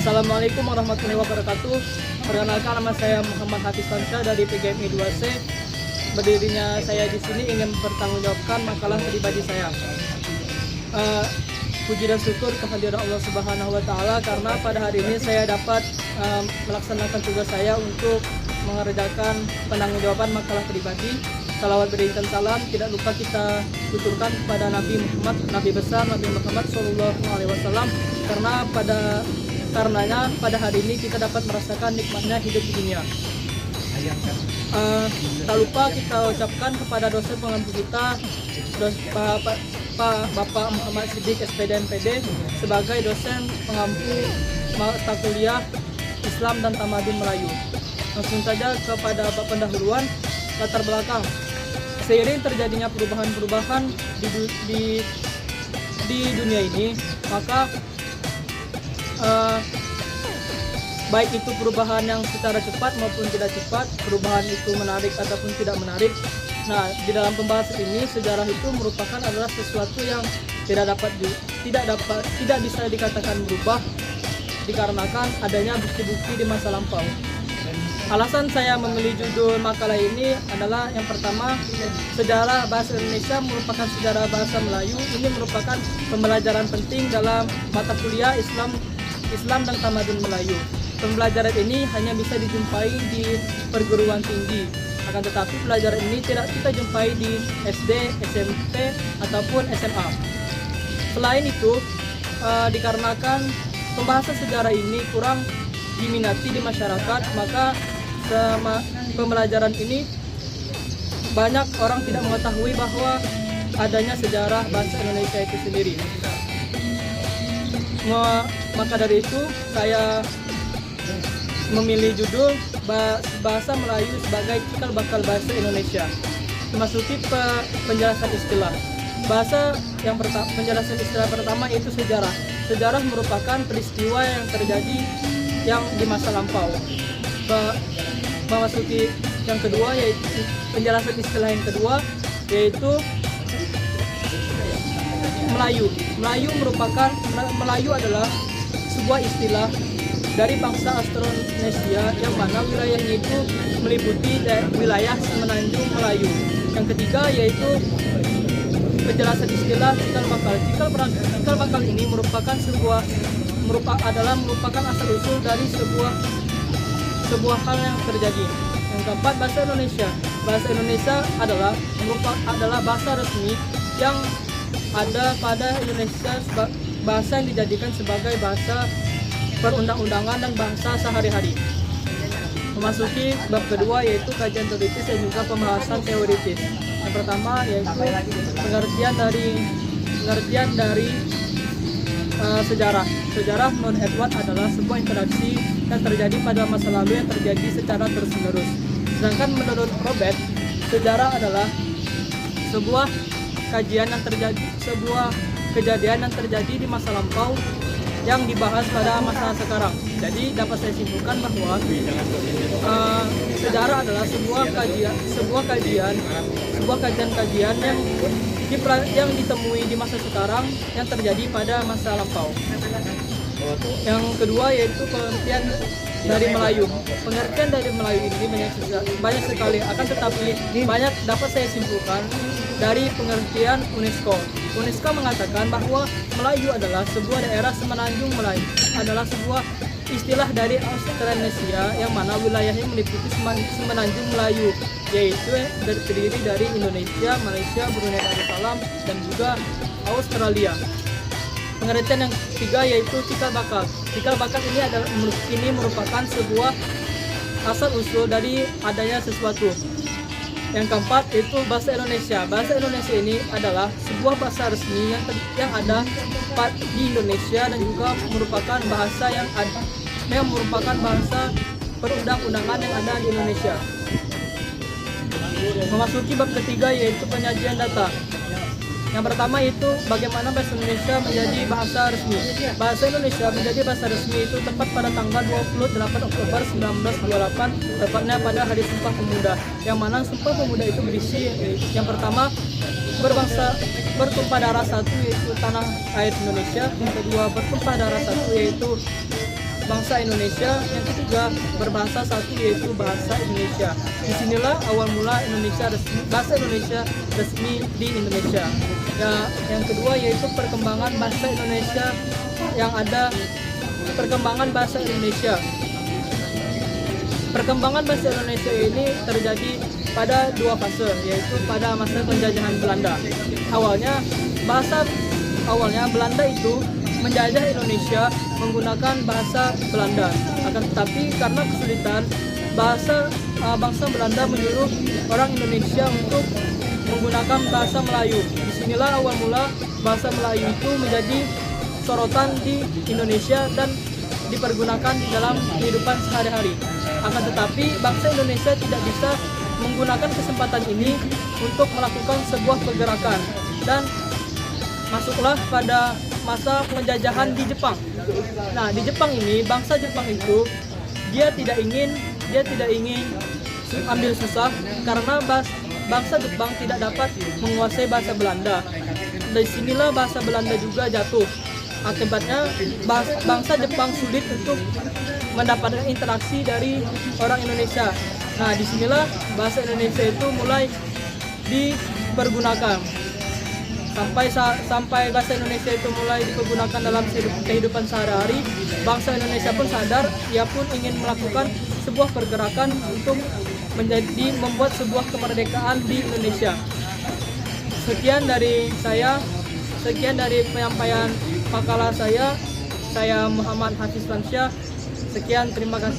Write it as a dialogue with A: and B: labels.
A: Assalamualaikum warahmatullahi wabarakatuh. Perkenalkan, nama saya Muhammad Hafiz Fansha dari PGMI 2C. Berdirinya saya di sini ingin bertanggungjawabkan makalah pribadi saya. Puji dan syukur kehadiran Allah Subhanahu wa Ta'ala karena pada hari ini saya dapat melaksanakan tugas saya untuk mengerjakan penanggung-jawaban makalah pribadi. Salawat berikan salam tidak lupa kita tuturkan kepada Nabi Muhammad, Nabi besar Nabi Muhammad SAW, karenanya pada hari ini kita dapat merasakan nikmatnya hidup di dunia. Tak lupa kita ucapkan kepada dosen pengampu kita, Bapak Muhammad Siddiq SPD MPD sebagai dosen pengampu mata kuliah Islam dan Tamadun Melayu. Langsung saja kepada Bapak pendahuluan latar belakang. Seiring terjadinya perubahan-perubahan di dunia ini, maka baik itu perubahan yang secara cepat maupun tidak cepat, perubahan itu menarik ataupun tidak menarik. Nah, di dalam pembahasan ini sejarah itu merupakan adalah sesuatu yang tidak bisa dikatakan berubah dikarenakan adanya bukti-bukti di masa lampau. Alasan saya memilih judul makalah ini adalah yang pertama, sejarah bahasa Indonesia merupakan sejarah bahasa Melayu. Ini merupakan pembelajaran penting dalam mata kuliah Islam dan Tamadun Melayu. Pembelajaran ini hanya bisa dijumpai di perguruan tinggi. Akan tetapi pelajaran ini tidak kita jumpai di SD, SMP, ataupun SMA. Selain itu, dikarenakan pembahasan sejarah ini kurang diminati di masyarakat, maka pembelajaran ini banyak orang tidak mengetahui bahwa adanya sejarah bahasa Indonesia itu sendiri. Maka dari itu saya memilih judul bahasa Melayu sebagai cikal bakal bahasa Indonesia. Memasuki penjelasan istilah. Penjelasan istilah pertama yaitu sejarah. Sejarah merupakan peristiwa yang terjadi yang di masa lampau. Memasuki yang kedua yaitu penjelasan istilah yang kedua yaitu Melayu. Melayu adalah sebuah istilah dari bangsa Austronesia yang mana wilayahnya itu meliputi wilayah semenanjung Melayu. Yang ketiga yaitu penjelasan istilah cikal bakal. Cikal bakal ini merupakan asal usul dari sebuah hal yang terjadi. Yang keempat, bahasa Indonesia. Bahasa Indonesia adalah bahasa resmi yang ada pada Indonesia, bahasa yang dijadikan sebagai bahasa perundang-undangan dan bahasa sehari-hari. Memasuki bab kedua yaitu kajian teoritis dan juga pembahasan teoritis. Yang pertama yaitu pengertian dari sejarah. Sejarah menurut Edward adalah sebuah interaksi yang terjadi pada masa lalu yang terjadi secara terus-menerus. Sedangkan menurut Robert, sejarah adalah sebuah kejadian yang terjadi di masa lampau yang dibahas pada masa sekarang. Jadi dapat saya simpulkan bahwa sejarah adalah sebuah kajian yang ditemui di masa sekarang yang terjadi pada masa lampau. Yang kedua yaitu pengertian dari Melayu. Pengertian dari Melayu ini banyak sekali, akan tetapi banyak dapat saya simpulkan dari pengertian UNESCO. UNESCO mengatakan bahwa Melayu adalah sebuah daerah semenanjung Melayu, adalah sebuah istilah dari Austronesia yang mana wilayahnya meliputi semenanjung Melayu, yaitu terdiri dari Indonesia, Malaysia, Brunei Darussalam, dan juga Australia. Pengertian yang ketiga yaitu cikal bakal. Cikal bakal ini merupakan sebuah asal usul dari adanya sesuatu. Yang keempat yaitu bahasa Indonesia. Bahasa Indonesia ini adalah sebuah bahasa resmi yang ada di Indonesia dan juga merupakan bahasa yang merupakan bahasa perundang-undangan yang ada di Indonesia. Memasuki bab ketiga yaitu penyajian data. Yang pertama itu bagaimana bahasa Indonesia menjadi bahasa resmi. Bahasa Indonesia menjadi bahasa resmi itu tepat pada tanggal 28 Oktober 1928, tepatnya pada Hari Sumpah Pemuda. Yang mana Sumpah Pemuda itu berisi yang pertama bertumpah darah satu yaitu tanah air Indonesia, yang kedua bertumpah darah satu yaitu bangsa Indonesia, yang ketiga berbahasa satu yaitu bahasa Indonesia. Disinilah awal mula bahasa Indonesia resmi di Indonesia. Ya, yang kedua yaitu perkembangan bahasa Indonesia perkembangan bahasa Indonesia. Perkembangan bahasa Indonesia ini terjadi pada dua fase, yaitu pada masa penjajahan Belanda. Awalnya Belanda itu menjajah Indonesia menggunakan bahasa Belanda. Akan tetapi karena kesulitan, bangsa Belanda menyuruh orang Indonesia untuk menggunakan bahasa Melayu. Disinilah awal mula bahasa Melayu itu menjadi sorotan di Indonesia dan dipergunakan di dalam kehidupan sehari-hari. Akan tetapi bangsa Indonesia tidak bisa menggunakan kesempatan ini untuk melakukan sebuah pergerakan, dan masuklah pada masa penjajahan di Jepang. Nah, di Jepang ini bangsa Jepang itu dia tidak ingin ambil susah karena bangsa Jepang tidak dapat menguasai bahasa Belanda. Dari sinilah bahasa Belanda juga jatuh. Akibatnya bangsa Jepang sulit untuk mendapatkan interaksi dari orang Indonesia. Nah, disinilah bahasa Indonesia itu mulai dipergunakan. Sampai bahasa Indonesia itu mulai dipergunakan dalam kehidupan sehari-hari, bangsa Indonesia pun sadar, ia pun ingin melakukan sebuah pergerakan untuk membuat sebuah kemerdekaan di Indonesia. Sekian dari penyampaian makalah saya Muhammad Hafiz Lansyah. Sekian, terima kasih.